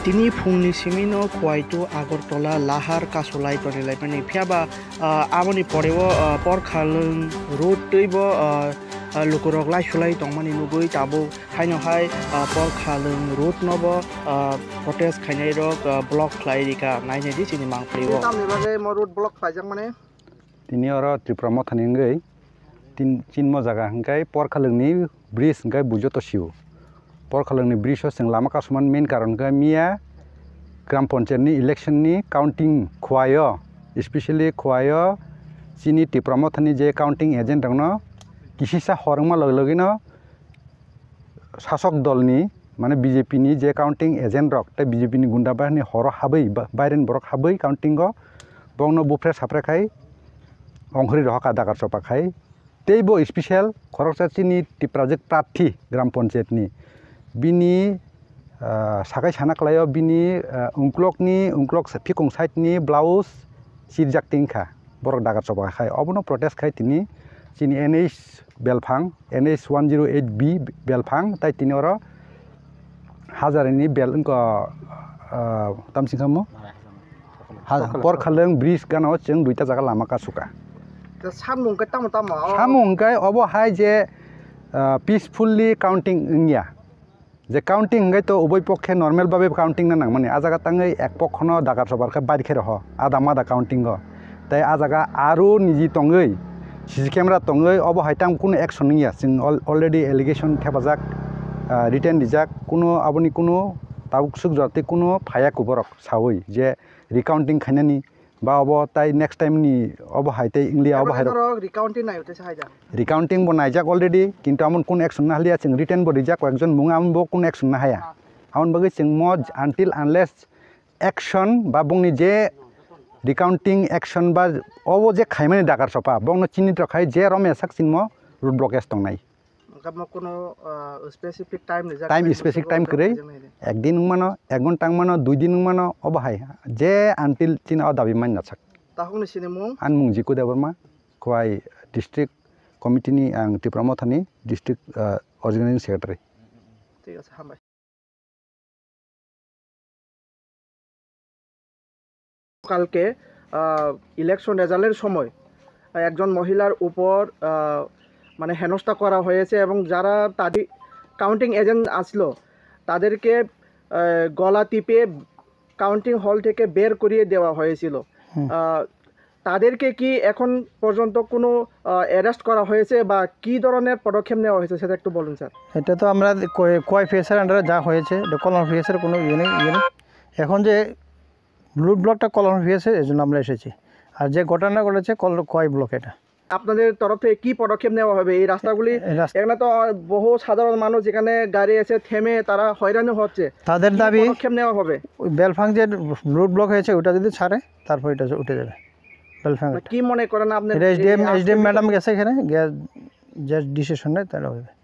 তিনি फुंनि सिमिनो खवाइटु आगरतला लाहार कासुलाय तनिलाय माने फियाबा आमनि परेव परखालुं रोड दैबो लुकुरक लाइसुलाय तंमानि नुगै ताबो हाइनहाय परखालुं रोड नबो प्रोटेस्ट खाइनाय रक ब्लक खाइरिका नायने दि सिनि मांफ्रिबो तामनि बागे म रोड ब्लक खाइजां माने तिनि अर त्रिपुरा मथानिंगै तीन म जागा हंगाय परखालुंनि ब्रिज हंगाय बुजो तसिउ परखालुंनि ब्रिज जों लामा कासुमान मेन कारण का मिया ग्राम पंचायतनि इलेक्शननि काउंटिंग खुवायो स्पेशली खुवायो चिनि त्रिपुरा मथानि जे काउंटिंग एजेंट दङ किसिसा हरंमा लगलगिनो शासक दलनि माने बीजेपी नि जे काउंटिंग एजेंट रक ते बीजेपी नि गुंडा बाहिनी हर हाबै बायरेन बरक हाबै काउंटिंग बंनो बुफ्रे साफ्रेखाय अंहरि रहका दागार चपाखाय तेबो स्पेशल खरकसा चिनि त्रिपुराजिक प्रार्थी ग्राम पंचायत नि बिनी साखाय सानाक्लायो बिनी उंक्लक फिकं साइडनि ब्लाउज सिरजाक्टिंखा बरक दागार चपाखाय अबनो प्रोटेस्ट खाय तिनि चिनि NH बेलफां NH 108B बेलफां ताइ तिनि अर हाजारनि बेल तामसिंखामो परखालुं ब्रिज गानाव जों दुइटा जागा लामा कासुका सामुंगाय अब हाय जे पीसफुली काउंटिंग इंगिया जे काउंटिंग हंगाय तो उभय पक्षे नर्मेल भावे काउंटिंग नांग माने आजागा तांगै एक पक्षनो दागार सबारखै बारखे रह आदा मादा काउंटिंग ताइ आजागा आरो निजि तंगै सीसी कैमरा तंगै अब हायतां कुनो एक्शन निया जों अलरेडी एलिगेशन थेबाजाक रिटर्न दिजाक कुनो आबनि कुनो ताउकसुक जाते कुनो फाया कुबरक सावै जे रिकाउंटिंग खायनानि बा अब ताइ नेक्स्ट टाइम नि अब हायते इंलिया अब हायरो रिकाउंटिंग नायते सायजा रिकाउंटिंग बो नायजाक अलरेडी किन्तु आमन कोन एक्शन ना हलिया जों रिटर्न बो दिजाक एकजन मुं आमन बो कोन एक्शन ना हाया आमन बगै जों मज आनटिल अनलेस एक्शन बा बुंनि जे रिकाउंटिंग एक्शन बा अब जे खायमानि दागार सपा बंनो चिनि तखाय जे रमेसाक सिनमो रूट ब्लकेज तंनाय कोनो स्पेसिफिक टाइम स्पेसिफिक टाइम करै एक दिन मानो एक घंटा मानो दुइ दिन मानो अब हाय जे आनटिल चिन दाबि मान नाछक ताहुनि सिनि मुं आन मुं जिकु देबरमा खवाय डिस्ट्रिक्ट कमिटिनि आं त्रिपुरा मथानि डिस्ट्रिक्ट अर्गानाइजिं सेक्रेटारि ঠিক আছে हामबाय কালকে ইলেকশন রেজাল্টের সময় একজন মহিলার উপর মানে হেনস্থা করা হয়েছে এবং যারা তাদের কাউন্টিং এজেন্ট আসলো তাদেরকে গলা টিপে কাউন্টিং হল থেকে বের করিয়ে দেওয়া হয়েছিল তাদেরকে কি এখন পর্যন্ত কোনো অ্যারেস্ট করা হয়েছে বা কি ধরনের পদক্ষেপ নেওয়া হয়েছে সেটা একটু বলুন স্যার এটা তো আমরা কয় ফেসের আন্ডারে যা হয়েছে কলম ফেসের কোনো ইয়ে নেই এখন যে ব্লুড ব্লকটা কলম ফেসে এজন্য আমরা এসেছি আর যে ঘটনা ঘটেছে কয় ব্লক এটা আপনাদের তরফে কি পদক্ষেপ নেওয়া হবে এই রাস্তাগুলি এখানে তো বহু সাধারণ মানুষ যেখানে গাড়ি এসে থেমে তারা হয়রানি হচ্ছে তাদের দাবি পদক্ষেপ নেওয়া হবে ওই বেলফাং যে রোড ব্লক হয়েছে ওটা যদি ছাড়ে তারপর এটা উঠে যাবে বেলফাং কি মনে করেন আপনি এসডিএম ম্যাডাম গেছে এখানে যে ডিসিশন নেয় তাহলে হবে